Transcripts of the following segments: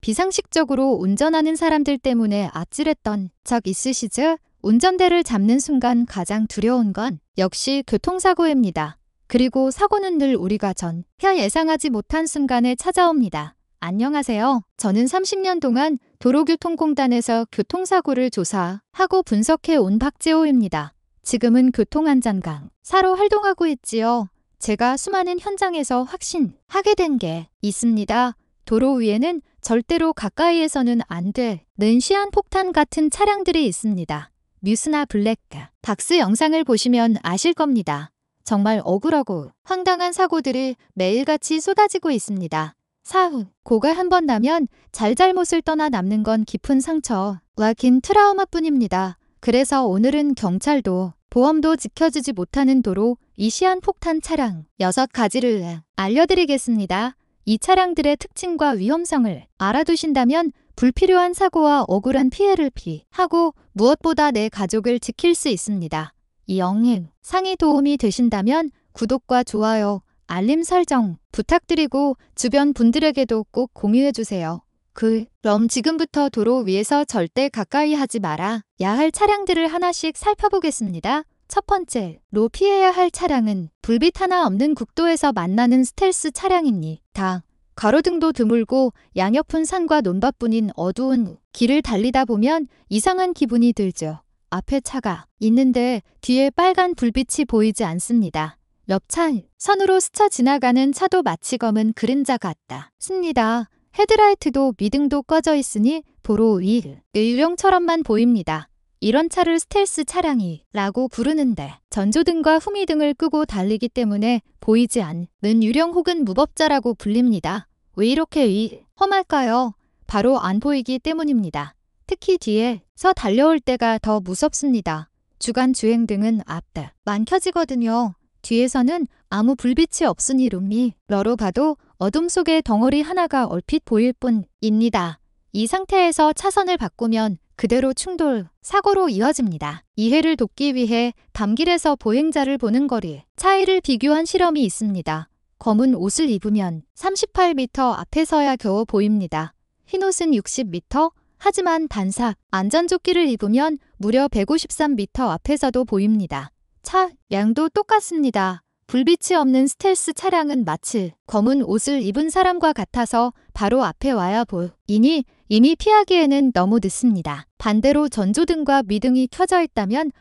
비상식적으로 운전하는 사람들 때문에 아찔했던 적 있으시죠? 운전대를 잡는 순간 가장 두려운 건 역시 교통사고입니다. 그리고 사고는 늘 우리가 전혀 예상하지 못한 순간에 찾아옵니다. 안녕하세요. 저는 30년 동안 도로교통공단에서 교통사고를 조사하고 분석해 온 박재호입니다. 지금은 교통안전강사로 활동하고 있지요. 제가 수많은 현장에서 확신하게 된 게 있습니다. 도로 위에는 절대로 가까이에서는 안 되는 시한폭탄 같은 차량들이 있습니다. 뉴스나 블랙박스 영상을 보시면 아실 겁니다. 정말 억울하고 황당한 사고들이 매일같이 쏟아지고 있습니다. 사고가 한 번 나면 잘잘못을 떠나 남는 건 깊은 상처와 긴 트라우마뿐입니다. 그래서 오늘은 경찰도 보험도 지켜주지 못하는 도로 이 시한폭탄 차량 6가지를 알려드리겠습니다. 이 차량들의 특징과 위험성을 알아두신다면 불필요한 사고와 억울한 피해를 피하고 무엇보다 내 가족을 지킬 수 있습니다. 이 영상이 도움이 되신다면 구독과 좋아요, 알림 설정 부탁드리고 주변 분들에게도 꼭 공유해주세요. 그럼 지금부터 도로 위에서 절대 가까이 하지 말아야 할 차량들을 하나씩 살펴보겠습니다. 첫 번째로 피해야 할 차량은 불빛 하나 없는 국도에서 만나는 스텔스 차량입니다. 가로등도 드물고 양옆은 산과 논밭뿐인 어두운 길을 달리다 보면 이상한 기분이 들죠. 앞에 차가 있는데 뒤에 빨간 불빛이 보이지 않습니다. 옆 차선으로 스쳐 지나가는 차도 마치 검은 그림자 같습니다. 헤드라이트도 미등도 꺼져 있으니 도로 위 유령처럼만 보입니다. 이런 차를 스텔스 차량이라고 부르는데 전조등과 후미등을 끄고 달리기 때문에 보이지 않는 유령 혹은 무법자라고 불립니다. 왜 이렇게 험할까요? 바로 안 보이기 때문입니다. 특히 뒤에서 달려올 때가 더 무섭습니다. 주간 주행등은 앞만 켜지거든요. 뒤에서는 아무 불빛이 없으니 룸미러로 봐도 어둠 속에 덩어리 하나가 얼핏 보일 뿐입니다. 이 상태에서 차선을 바꾸면 그대로 충돌, 사고로 이어집니다. 이해를 돕기 위해 밤길에서 보행자를 보는 거리, 차이를 비교한 실험이 있습니다. 검은 옷을 입으면 38m 앞에서야 겨우 보입니다. 흰 옷은 60m, 하지만 단삭 안전조끼를 입으면 무려 153m 앞에서도 보입니다. 차량도 똑같습니다. 불빛이 없는 스텔스 차량은 마치 검은 옷을 입은 사람과 같아서 바로 앞에 와야 보이니 이미 피하기에는 너무 늦습니다. 반대로 전조등과 미등이 켜져 있다면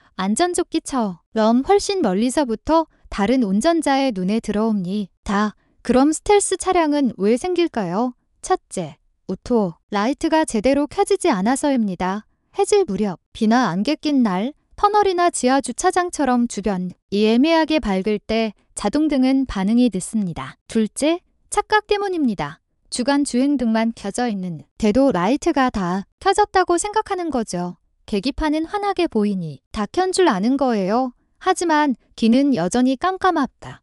안전조끼처럼 훨씬 멀리서부터 다른 운전자의 눈에 들어옵니다. 그럼 스텔스 차량은 왜 생길까요? 첫째, 오토 라이트가 제대로 켜지지 않아서입니다. 해질 무렵, 비나 안개 낀 날, 터널이나 지하 주차장처럼 주변이 애매하게 밝을 때 자동등은 반응이 늦습니다. 둘째, 착각 때문입니다. 주간 주행등만 켜져 있는 데도 라이트가 다 켜졌다고 생각하는 거죠. 계기판은 환하게 보이니 다 켠 줄 아는 거예요. 하지만 길은 여전히 깜깜합니다.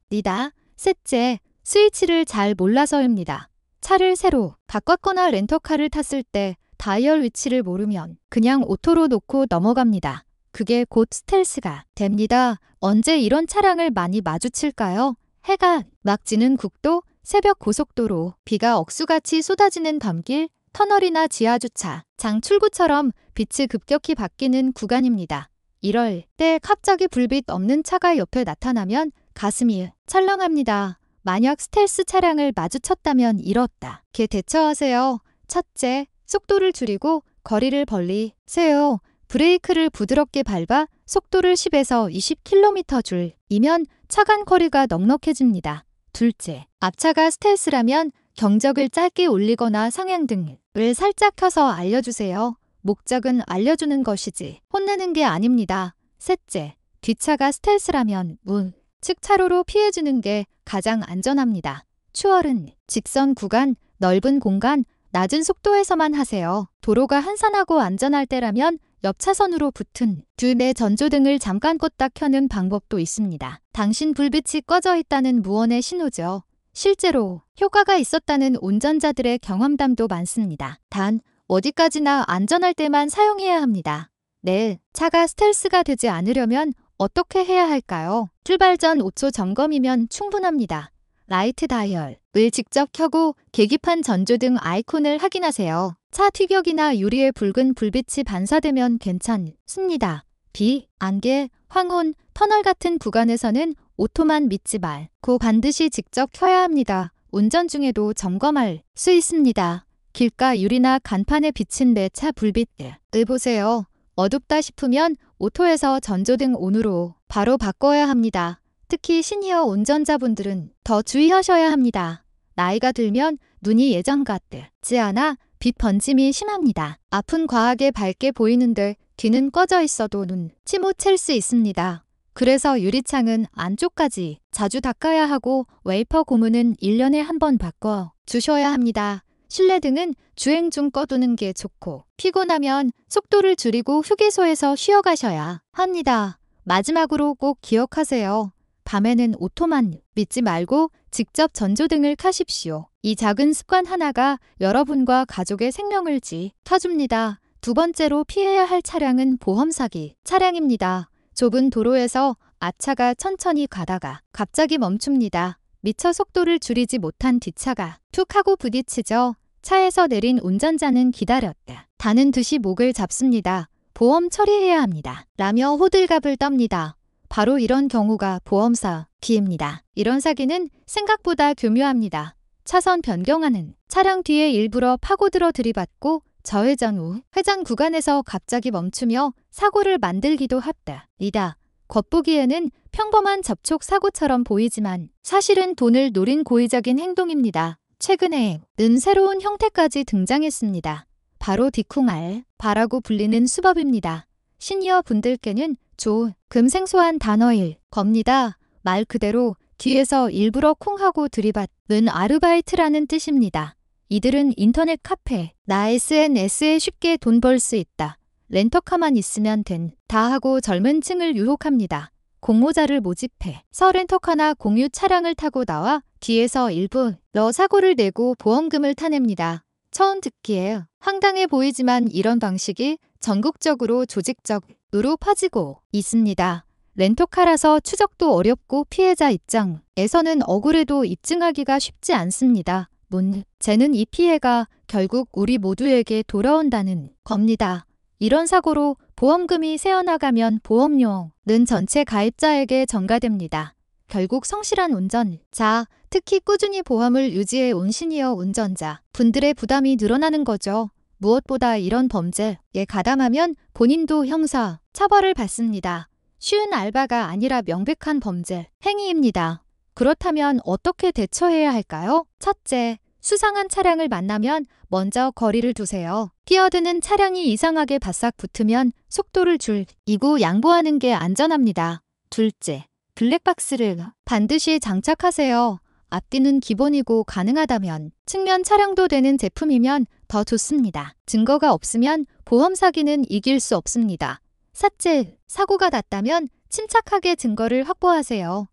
셋째, 스위치를 잘 몰라서입니다. 차를 새로 바꿨거나 렌터카를 탔을 때 다이얼 위치를 모르면 그냥 오토로 놓고 넘어갑니다. 그게 곧 스텔스가 됩니다. 언제 이런 차량을 많이 마주칠까요? 해가 막 지는 국도, 새벽 고속도로, 비가 억수같이 쏟아지는 밤길, 터널이나 지하주차, 장 출구처럼 빛이 급격히 바뀌는 구간입니다. 이럴 때 갑자기 불빛 없는 차가 옆에 나타나면 가슴이 철렁합니다. 만약 스텔스 차량을 마주쳤다면 이렇게 대처하세요. 첫째, 속도를 줄이고 거리를 벌리세요. 브레이크를 부드럽게 밟아 속도를 10에서 20km 줄이면 차간 거리가 넉넉해집니다. 둘째, 앞차가 스텔스라면 경적을 짧게 올리거나 상향등을 살짝 켜서 알려주세요. 목적은 알려주는 것이지 혼내는 게 아닙니다. 셋째, 뒷차가 스텔스라면 우측 차로로 피해주는 게 가장 안전합니다. 추월은 직선 구간, 넓은 공간, 낮은 속도에서만 하세요. 도로가 한산하고 안전할 때라면 옆 차선으로 붙은 내 전조등을 잠깐 껐다 켜는 방법도 있습니다. 당신 불빛이 꺼져 있다는 무언의 신호죠. 실제로 효과가 있었다는 운전자들의 경험담도 많습니다. 단, 어디까지나 안전할 때만 사용해야 합니다. 네, 차가 스텔스가 되지 않으려면 어떻게 해야 할까요? 출발 전 5초 점검이면 충분합니다. 라이트 다이얼을 직접 켜고 계기판 전조등 아이콘을 확인하세요. 차 뒤격이나 유리에 붉은 불빛이 반사되면 괜찮습니다. 비, 안개, 황혼, 터널 같은 구간에서는 오토만 믿지 말고 반드시 직접 켜야 합니다. 운전 중에도 점검할 수 있습니다. 길가 유리나 간판에 비친 내 차 불빛을 보세요. 어둡다 싶으면 오토에서 전조등 온으로 바로 바꿔야 합니다. 특히 시니어 운전자분들은 더 주의하셔야 합니다. 나이가 들면 눈이 예전 같지 않아 빛 번짐이 심합니다. 앞은 과하게 밝게 보이는데 뒤는 꺼져 있어도 눈치 못 챌 수 있습니다. 그래서 유리창은 안쪽까지 자주 닦아야 하고 웨이퍼 고무는 1년에 한 번 바꿔 주셔야 합니다. 실내등은 주행 중 꺼두는 게 좋고 피곤하면 속도를 줄이고 휴게소에서 쉬어가셔야 합니다. 마지막으로 꼭 기억하세요. 밤에는 오토만 믿지 말고 직접 전조등을 켜십시오. 이 작은 습관 하나가 여러분과 가족의 생명을 지켜줍니다. 두 번째로 피해야 할 차량은 보험 사기 차량입니다. 좁은 도로에서 앞차가 천천히 가다가 갑자기 멈춥니다. 미처 속도를 줄이지 못한 뒷차가 툭 하고 부딪히죠. 차에서 내린 운전자는 기다렸다 다는 듯이 목을 잡습니다. 보험 처리해야 합니다. 라며 호들갑을 떱니다. 바로 이런 경우가 보험 사기입니다. 이런 사기는 생각보다 교묘합니다. 차선 변경하는 차량 뒤에 일부러 파고들어 들이받고 좌회전 후 회전 구간에서 갑자기 멈추며 사고를 만들기도 합니다. 겉보기에는 평범한 접촉 사고처럼 보이지만 사실은 돈을 노린 고의적인 행동입니다. 최근에는 새로운 형태까지 등장했습니다. 바로 디쿵알바라고 불리는 수법입니다. 시니어 분들께는 조금 생소한 단어일 겁니다. 말 그대로 뒤에서 일부러 콩하고 들이받는 아르바이트라는 뜻입니다. 이들은 인터넷 카페, 나 SNS에 쉽게 돈 벌 수 있다. 렌터카만 있으면 된다 하고 젊은 층을 유혹합니다. 공모자를 모집해서 렌터카나 공유 차량을 타고 나와 뒤에서 일부러 사고를 내고 보험금을 타냅니다. 처음 듣기에 황당해 보이지만 이런 방식이 전국적으로 조직적으로 퍼지고 있습니다. 렌터카라서 추적도 어렵고 피해자 입장에서는 억울해도 입증하기가 쉽지 않습니다. 문제는 이 피해가 결국 우리 모두에게 돌아온다는 겁니다. 이런 사고로 보험금이 새어나가면 보험료는 전체 가입자에게 전가됩니다. 결국 성실한 운전자, 특히 꾸준히 보험을 유지해 온 시니어 운전자 분들의 부담이 늘어나는 거죠. 무엇보다 이런 범죄에 가담하면 본인도 형사 처벌을 받습니다. 쉬운 알바가 아니라 명백한 범죄 행위입니다. 그렇다면 어떻게 대처해야 할까요? 첫째, 수상한 차량을 만나면 먼저 거리를 두세요. 끼어드는 차량이 이상하게 바싹 붙으면 속도를 줄이고 양보하는 게 안전합니다. 둘째, 블랙박스를 반드시 장착하세요. 앞뒤는 기본이고 가능하다면 측면 차량도 되는 제품이면 더 좋습니다. 증거가 없으면 보험 사기는 이길 수 없습니다. 셋째, 사고가 났다면 침착하게 증거를 확보하세요.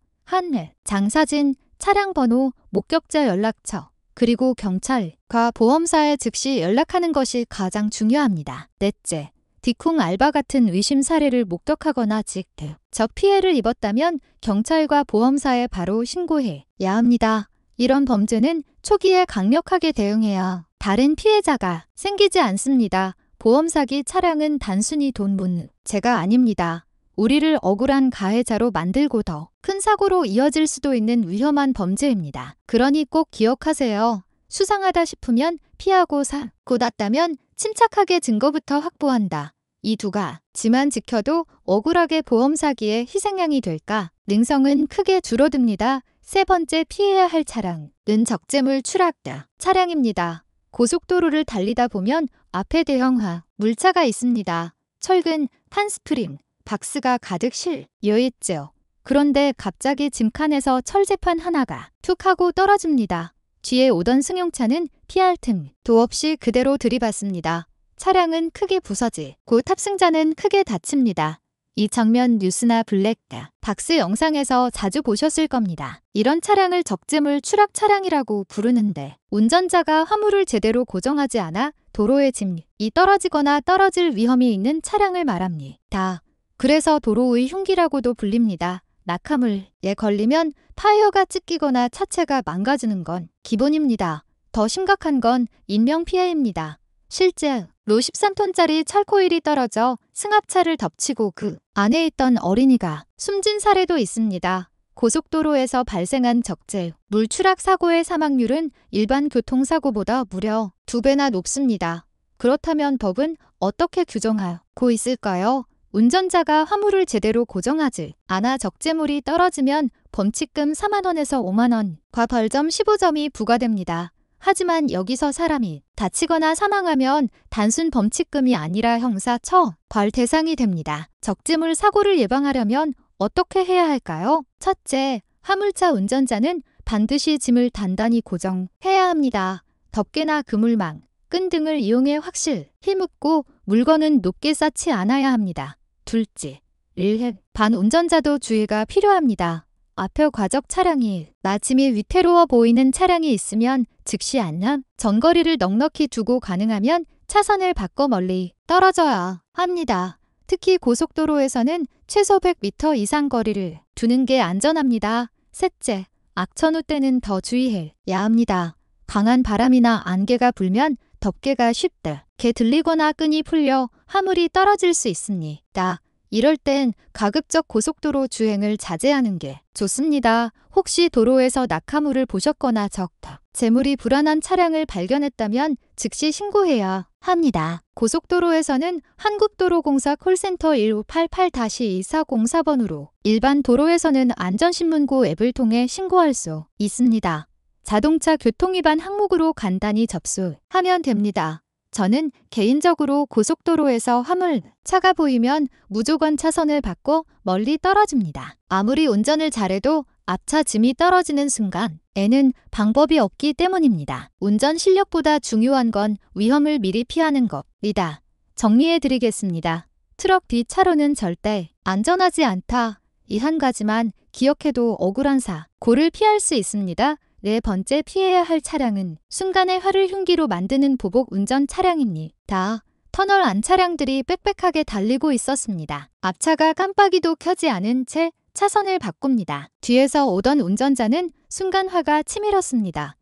장사진, 차량 번호, 목격자 연락처, 그리고 경찰과 보험사에 즉시 연락하는 것이 가장 중요합니다. 넷째, 디쿵 알바 같은 의심 사례를 목격하거나 직접 피해를 입었다면 경찰과 보험사에 바로 신고해야 합니다. 이런 범죄는 초기에 강력하게 대응해야 다른 피해자가 생기지 않습니다. 보험 사기 차량은 단순히 돈 문제가 아닙니다. 우리를 억울한 가해자로 만들고 더 큰 사고로 이어질 수도 있는 위험한 범죄입니다. 그러니 꼭 기억하세요. 수상하다 싶으면 피하고 사고 났다면 침착하게 증거부터 확보한다. 이 두 가지만 지켜도 억울하게 보험 사기의 희생양이 될까? 능성은 크게 줄어듭니다. 세 번째, 피해야 할 차량은 적재물 추락다 차량입니다. 고속도로를 달리다 보면 앞에 대형 물차가 있습니다. 철근, 판스프링, 박스가 가득 실려 있죠. 그런데 갑자기 짐칸에서 철제판 하나가 툭 하고 떨어집니다. 뒤에 오던 승용차는 피할 틈도 없이 그대로 들이받습니다. 차량은 크게 부서지고 탑승자는 크게 다칩니다. 이 장면 뉴스나 블랙박스 영상에서 자주 보셨을 겁니다. 이런 차량을 적재물 추락 차량이라고 부르는데 운전자가 화물을 제대로 고정하지 않아 도로에 짐이 떨어지거나 떨어질 위험이 있는 차량을 말합니다. 그래서 도로의 흉기라고도 불립니다. 낙하물에 걸리면 타이어가 찢기거나 차체가 망가지는 건 기본입니다. 더 심각한 건 인명피해입니다. 실제로 13톤짜리 철코일이 떨어져 승합차를 덮치고 그 안에 있던 어린이가 숨진 사례도 있습니다. 고속도로에서 발생한 적재 물 추락 사고의 사망률은 일반 교통사고보다 무려 2배나 높습니다. 그렇다면 법은 어떻게 규정하고 있을까요? 운전자가 화물을 제대로 고정하지 않아 적재물이 떨어지면 범칙금 4만 원에서 5만 원과 벌점 15점이 부과됩니다. 하지만 여기서 사람이 다치거나 사망하면 단순 범칙금이 아니라 형사 처벌 대상이 됩니다. 적재물 사고를 예방하려면 어떻게 해야 할까요? 첫째, 화물차 운전자는 반드시 짐을 단단히 고정해야 합니다. 덮개나 그물망, 끈 등을 이용해 확실히 묶고 물건은 높게 쌓지 않아야 합니다. 둘째, 일반 운전자도 주의가 필요합니다. 앞에 과적 차량이 짐이 위태로워 보이는 차량이 있으면 즉시 안남, 전거리를 넉넉히 두고 가능하면 차선을 바꿔 멀리 떨어져야 합니다. 특히 고속도로에서는 최소 100m 이상 거리를 두는 게 안전합니다. 셋째, 악천후 때는 더 주의해야 합니다. 강한 바람이나 안개가 불면 덮개가 쉽게 들리거나 끈이 풀려 화물이 떨어질 수 있습니다. 이럴 땐 가급적 고속도로 주행을 자제하는 게 좋습니다. 혹시 도로에서 낙하물을 보셨거나 재물이 불안한 차량을 발견했다면 즉시 신고해야 합니다. 고속도로에서는 한국도로공사 콜센터 1588-2404번으로, 일반 도로에서는 안전신문고 앱을 통해 신고할 수 있습니다. 자동차 교통위반 항목으로 간단히 접수하면 됩니다. 저는 개인적으로 고속도로에서 화물차가 보이면 무조건 차선을 바꿔 멀리 떨어집니다. 아무리 운전을 잘해도 앞차 짐이 떨어지는 순간에는 방법이 없기 때문입니다. 운전 실력보다 중요한 건 위험을 미리 피하는 겁니다. 정리해드리겠습니다. 트럭 뒷차로는 절대 안전하지 않다. 이 한 가지만 기억해도 억울한 사고를 피할 수 있습니다. 네 번째, 피해야 할 차량은 순간의 화를 흉기로 만드는 보복 운전 차량입니다. 터널 안 차량들이 빽빽하게 달리고 있었습니다. 앞차가 깜빡이도 켜지 않은 채 차선을 바꿉니다. 뒤에서 오던 운전자는 순간 화가 치밀었습니다.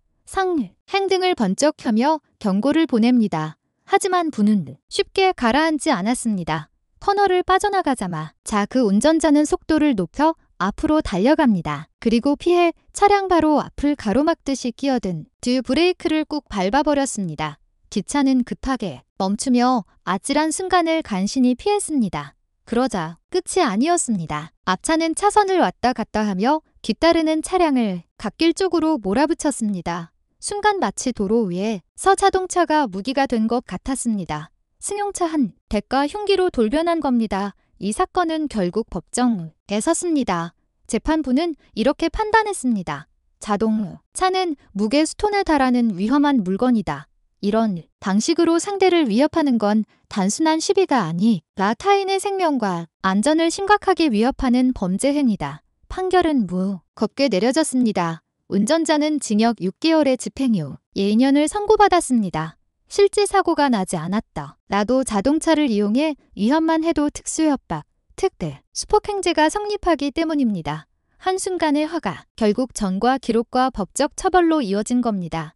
행등을 번쩍 켜며 경고를 보냅니다. 하지만 분은 쉽게 가라앉지 않았습니다. 터널을 빠져나가자마자 그 운전자는 속도를 높여 앞으로 달려갑니다. 그리고 피해 차량 바로 앞을 가로막듯이 끼어든 뒤 브레이크를 꾹 밟아버렸습니다. 기차는 급하게 멈추며 아찔한 순간을 간신히 피했습니다. 그러자 끝이 아니었습니다. 앞차는 차선을 왔다 갔다 하며 뒤따르는 차량을 갓길 쪽으로 몰아붙였습니다. 순간 마치 도로 위에서 자동차가 무기가 된 것 같았습니다. 승용차 한 대가 흉기로 돌변한 겁니다. 이 사건은 결국 법정에 섰습니다. 재판부는 이렇게 판단했습니다. 자동차는 무게 수톤에 달하는 위험한 물건이다. 이런 방식으로 상대를 위협하는 건 단순한 시비가 아니라 타인의 생명과 안전을 심각하게 위협하는 범죄 행위다. 판결은 무겁게 내려졌습니다. 운전자는 징역 6개월의 집행유예 2년을 선고받았습니다. 실제 사고가 나지 않았더라도 자동차를 이용해 위협만 해도 특수협박, 특대, 수폭행죄가 성립하기 때문입니다. 한순간의 화가 결국 전과 기록과 법적 처벌로 이어진 겁니다.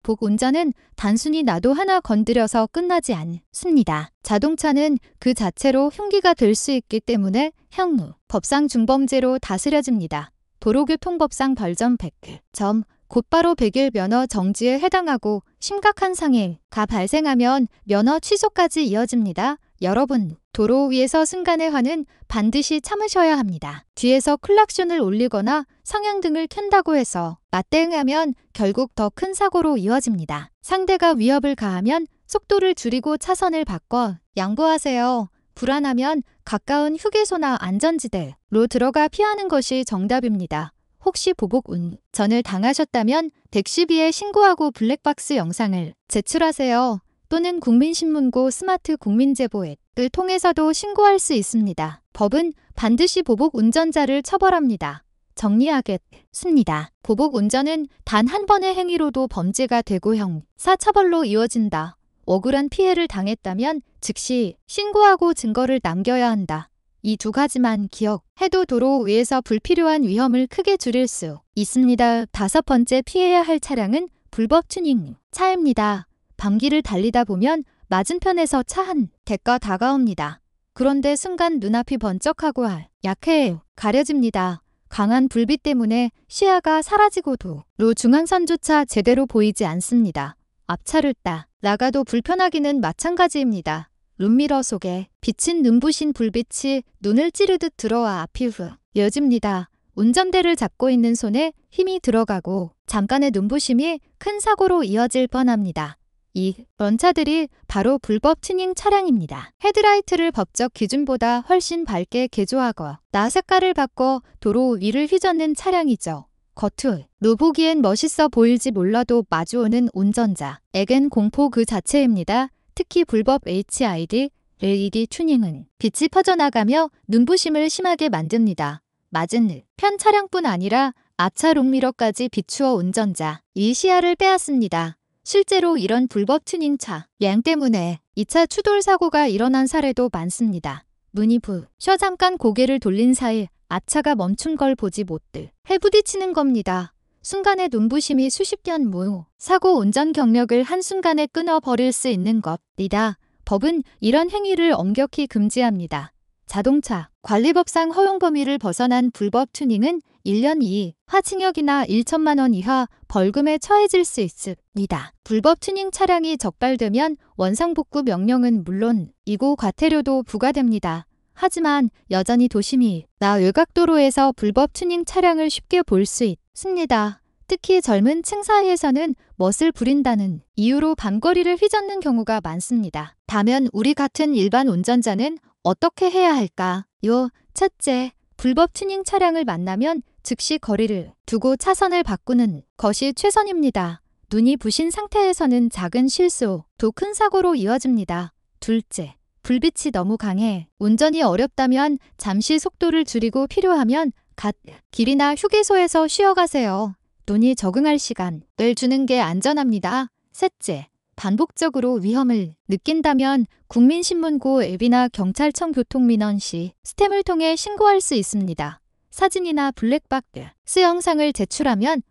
복운전은 단순히 나도 하나 건드려서 끝나지 않습니다. 자동차는 그 자체로 흉기가 될 수 있기 때문에 형무, 법상 중범죄로 다스려집니다. 도로교통법상 벌점 100점, 곧바로 100일 면허 정지에 해당하고 심각한 상해가 발생하면 면허 취소까지 이어집니다. 여러분, 도로 위에서 순간의 화는 반드시 참으셔야 합니다. 뒤에서 클락션을 울리거나 성형등을 켠다고 해서 맞대응하면 결국 더 큰 사고로 이어집니다. 상대가 위협을 가하면 속도를 줄이고 차선을 바꿔 양보하세요. 불안하면 가까운 휴게소나 안전지대로 들어가 피하는 것이 정답입니다. 혹시 보복 운전을 당하셨다면 덱시비에 신고하고 블랙박스 영상을 제출하세요. 또는 국민신문고 스마트 국민제보 앱을 통해서도 신고할 수 있습니다. 법은 반드시 보복 운전자를 처벌합니다. 정리하겠습니다. 보복 운전은 단 한 번의 행위로도 범죄가 되고 형사처벌로 이어진다. 억울한 피해를 당했다면 즉시 신고하고 증거를 남겨야 한다. 이 두 가지만 기억해도 도로 위에서 불필요한 위험을 크게 줄일 수 있습니다. 5번째 피해야 할 차량은 불법 튜닝 차입니다. 밤길을 달리다 보면 맞은편에서 차 한 대가 다가옵니다. 그런데 순간 눈앞이 번쩍하고 약해 가려집니다. 강한 불빛 때문에 시야가 사라지고도 로 중앙선조차 제대로 보이지 않습니다. 앞차를 나가도 불편하기는 마찬가지입니다. 룸미러 속에 비친 눈부신 불빛이 눈을 찌르듯 들어와 앞이 흐려집니다. 운전대를 잡고 있는 손에 힘이 들어가고 잠깐의 눈부심이 큰 사고로 이어질 뻔합니다. 이런 차들이 바로 불법 튜닝 차량입니다. 헤드라이트를 법적 기준보다 훨씬 밝게 개조하거나 색깔을 바꿔 도로 위를 휘젓는 차량이죠. 겉으로 보기엔 멋있어 보일지 몰라도 마주오는 운전자에겐 공포 그 자체입니다. 특히 불법 HID, LED 튜닝은 빛이 퍼져나가며 눈부심을 심하게 만듭니다. 맞은편 차량뿐 아니라 앞차 롱미러까지 비추어 운전자 이 시야를 빼앗습니다. 실제로 이런 불법 튜닝 차량 때문에 2차 추돌 사고가 일어난 사례도 많습니다. 문이 부셔 잠깐 고개를 돌린 사이 앞차가 멈춘 걸 보지 못해 부딪히는 겁니다. 순간의 눈부심이 수십 년 사고 운전 경력을 한순간에 끊어버릴 수 있는 겁니다. 법은 이런 행위를 엄격히 금지합니다. 자동차 관리법상 허용 범위를 벗어난 불법 튜닝은 1년 이하 징역이나 1천만 원 이하 벌금에 처해질 수 있습니다. 불법 튜닝 차량이 적발되면 원상복구 명령은 물론이고 과태료도 부과됩니다. 하지만 여전히 도심이나 외곽도로에서 불법 튜닝 차량을 쉽게 볼 수 있습니다. 특히 젊은 층 사이에서는 멋을 부린다는 이유로 밤거리를 휘젓는 경우가 많습니다. 다면 우리 같은 일반 운전자는 어떻게 해야 할까요? 첫째, 불법 튜닝 차량을 만나면 즉시 거리를 두고 차선을 바꾸는 것이 최선입니다. 눈이 부신 상태에서는 작은 실수도 큰 사고로 이어집니다. 둘째, 불빛이 너무 강해 운전이 어렵다면 잠시 속도를 줄이고 필요하면 길이나 휴게소에서 쉬어가세요. 눈이 적응할 시간을 주는 게 안전합니다. 셋째, 반복적으로 위험을 느낀다면 국민신문고 앱이나 경찰청 교통민원 시스템을 통해 신고할 수 있습니다. 사진이나 블랙박스 영상을 제출하면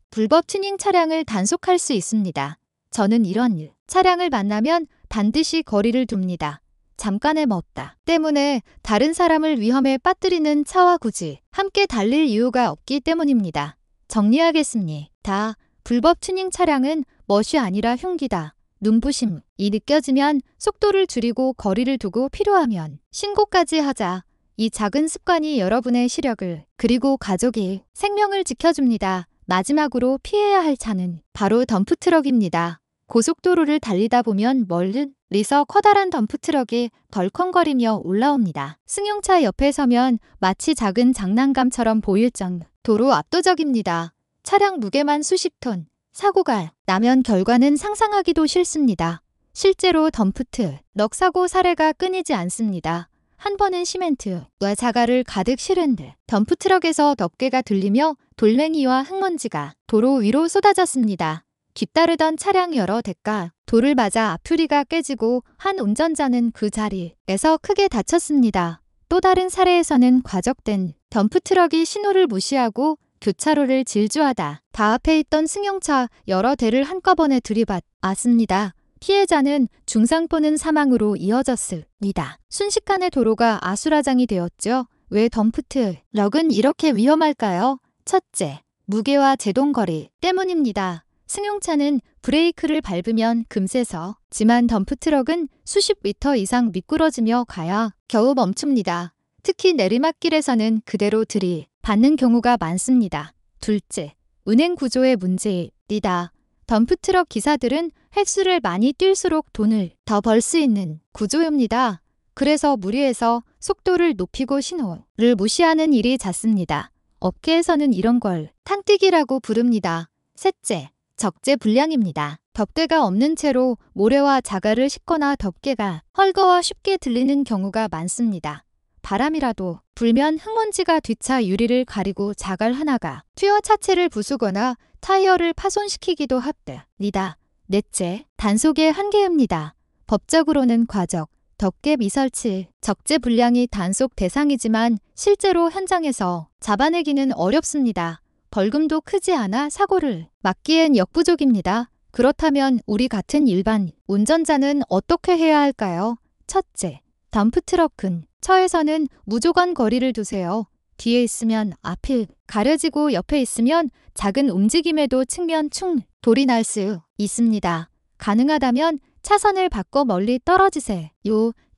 불법 튜닝 차량을 단속할 수 있습니다. 저는 이런 차량을 만나면 반드시 거리를 둡니다. 잠깐의 멈다 때문에 다른 사람을 위험에 빠뜨리는 차와 굳이 함께 달릴 이유가 없기 때문입니다. 정리하겠습니다. 불법 튜닝 차량은 멋이 아니라 흉기다. 눈부심이 느껴지면 속도를 줄이고 거리를 두고 필요하면 신고까지 하자. 이 작은 습관이 여러분의 시력을 그리고 가족의 생명을 지켜줍니다. 마지막으로 피해야 할 차는 바로 덤프트럭입니다. 고속도로를 달리다 보면 멀리서 커다란 덤프트럭이 덜컹거리며 올라옵니다. 승용차 옆에 서면 마치 작은 장난감처럼 보일 정도로 압도적입니다. 차량 무게만 수십 톤. 사고가 나면 결과는 상상하기도 싫습니다. 실제로 덤프트럭 사고 사례가 끊이지 않습니다. 한 번은 시멘트와 자갈을 가득 실은 덤프트럭에서 덮개가 들리며 돌멩이와 흙먼지가 도로 위로 쏟아졌습니다. 뒤따르던 차량 여러 대가 돌을 맞아 앞유리가 깨지고 한 운전자는 그 자리에서 크게 다쳤습니다. 또 다른 사례에서는 과적된 덤프트럭이 신호를 무시하고 교차로를 질주하다 앞에 있던 승용차 여러 대를 한꺼번에 들이받았습니다. 피해자는 중상 또는 사망으로 이어졌습니다. 순식간에 도로가 아수라장이 되었죠. 왜 덤프트럭은 이렇게 위험할까요? 첫째, 무게와 제동거리 때문입니다. 승용차는 브레이크를 밟으면 금세 서지만 덤프트럭은 수십 미터 이상 미끄러지며 가야 겨우 멈춥니다. 특히 내리막길에서는 그대로 들이받는 경우가 많습니다. 둘째, 운행 구조의 문제입니다. 덤프트럭 기사들은 횟수를 많이 뛸수록 돈을 더 벌 수 있는 구조입니다. 그래서 무리해서 속도를 높이고 신호를 무시하는 일이 잦습니다. 업계에서는 이런 걸 탕뛰기라고 부릅니다. 셋째, 적재 불량입니다. 덮개가 없는 채로 모래와 자갈을 싣거나 덮개가 헐거워 쉽게 들리는 경우가 많습니다. 바람이라도 불면 흙먼지가 뒷차 유리를 가리고 자갈 하나가 튀어 차체를 부수거나 타이어를 파손시키기도 합니다. 넷째, 단속의 한계입니다. 법적으로는 과적, 덮개 미설치, 적재 불량이 단속 대상이지만 실제로 현장에서 잡아내기는 어렵습니다. 벌금도 크지 않아 사고를 막기엔 역부족입니다. 그렇다면 우리 같은 일반 운전자는 어떻게 해야 할까요? 첫째, 덤프트럭은 차에서는 무조건 거리를 두세요. 뒤에 있으면 앞이 가려지고 옆에 있으면 작은 움직임에도 측면 충돌이 날 수 있습니다. 가능하다면 차선을 바꿔 멀리 떨어지세요.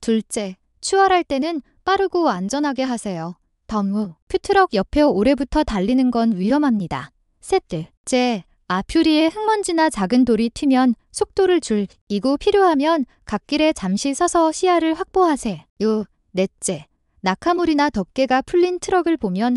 둘째, 추월할 때는 빠르고 안전하게 하세요. 덤프트럭 옆에 오래붙어 달리는 건 위험합니다. 셋째, 앞유리에 흙먼지나 작은 돌이 튀면 속도를 줄이고 필요하면 갓길에 잠시 서서 시야를 확보하세요. 넷째, 낙하물이나 덮개가 풀린 트럭을 보면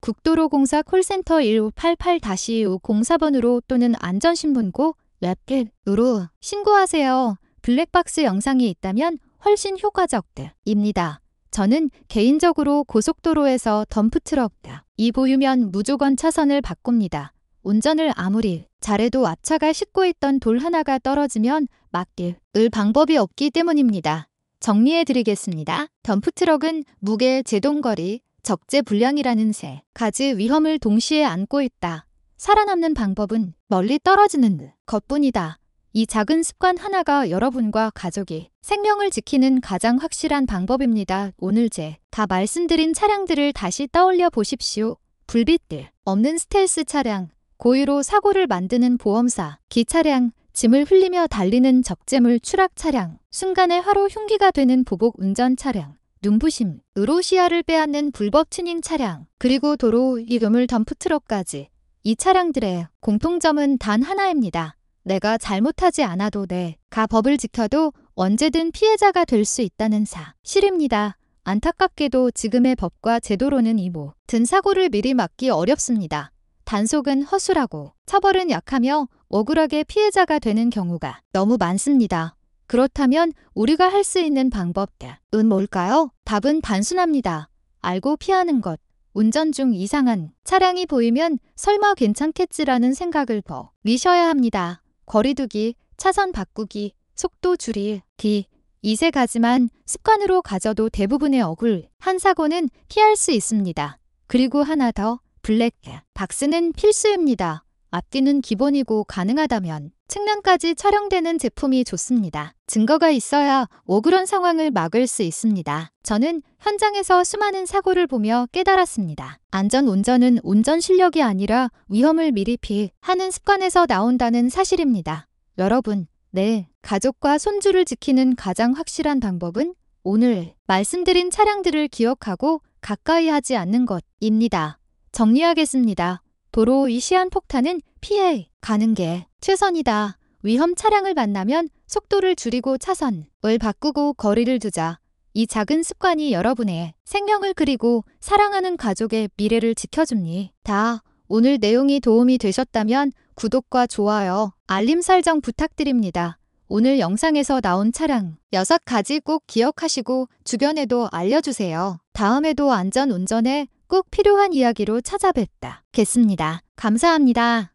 국도로공사 콜센터 1588-504번으로 또는 안전신문고 웹으로 신고하세요. 블랙박스 영상이 있다면 훨씬 효과적입니다. 저는 개인적으로 고속도로에서 덤프트럭이 보이면 무조건 차선을 바꿉니다. 운전을 아무리 잘해도 앞차가 싣고 있던 돌 하나가 떨어지면 막을 방법이 없기 때문입니다. 정리해드리겠습니다. 덤프트럭은 무게, 제동거리, 적재 불량이라는 세 가지 위험을 동시에 안고 있다. 살아남는 방법은 멀리 떨어지는 것뿐이다. 이 작은 습관 하나가 여러분과 가족이 생명을 지키는 가장 확실한 방법입니다. 오늘 다 말씀드린 차량들을 다시 떠올려 보십시오. 불빛들 없는 스텔스 차량, 고의로 사고를 만드는 보험사, 기차량, 짐을 흘리며 달리는 적재물 추락 차량, 순간의 화로 흉기가 되는 보복 운전 차량, 눈부심으로 시야를 빼앗는 불법 튜닝 차량, 그리고 도로 위험물 덤프트럭까지. 이 차량들의 공통점은 단 하나입니다. 내가 잘못하지 않아도 내가 법을 지켜도 언제든 피해자가 될 수 있다는 사실입니다. 안타깝게도 지금의 법과 제도로는 이 모든 사고를 미리 막기 어렵습니다. 단속은 허술하고 처벌은 약하며 억울하게 피해자가 되는 경우가 너무 많습니다. 그렇다면 우리가 할 수 있는 방법은 뭘까요? 답은 단순합니다. 알고 피하는 것. 운전 중 이상한 차량이 보이면 설마 괜찮겠지라는 생각을 버리셔야 합니다. 거리두기, 차선 바꾸기, 속도 줄이기. 이 세 가지만 습관으로 가져도 대부분의 억울한 사고는 피할 수 있습니다. 그리고 하나 더, 블랙박스는 필수입니다. 앞뒤는 기본이고 가능하다면 측면까지 촬영되는 제품이 좋습니다. 증거가 있어야 억울한 상황을 막을 수 있습니다. 저는 현장에서 수많은 사고를 보며 깨달았습니다. 안전 운전은 운전 실력이 아니라 위험을 미리 피하는 습관에서 나온다는 사실입니다. 여러분, 내 가족과 손주를 지키는 가장 확실한 방법은 오늘 말씀드린 차량들을 기억하고 가까이 하지 않는 것입니다. 정리하겠습니다. 도로 위 시한폭탄은 피해 가는 게 최선이다. 위험 차량을 만나면 속도를 줄이고 차선을 바꾸고 거리를 두자. 이 작은 습관이 여러분의 생명을 그리고 사랑하는 가족의 미래를 지켜줍니다. 오늘 내용이 도움이 되셨다면 구독과 좋아요, 알림 설정 부탁드립니다. 오늘 영상에서 나온 차량 6가지 꼭 기억하시고 주변에도 알려주세요. 다음에도 안전 운전에 꼭 필요한 이야기로 찾아뵙겠습니다. 감사합니다.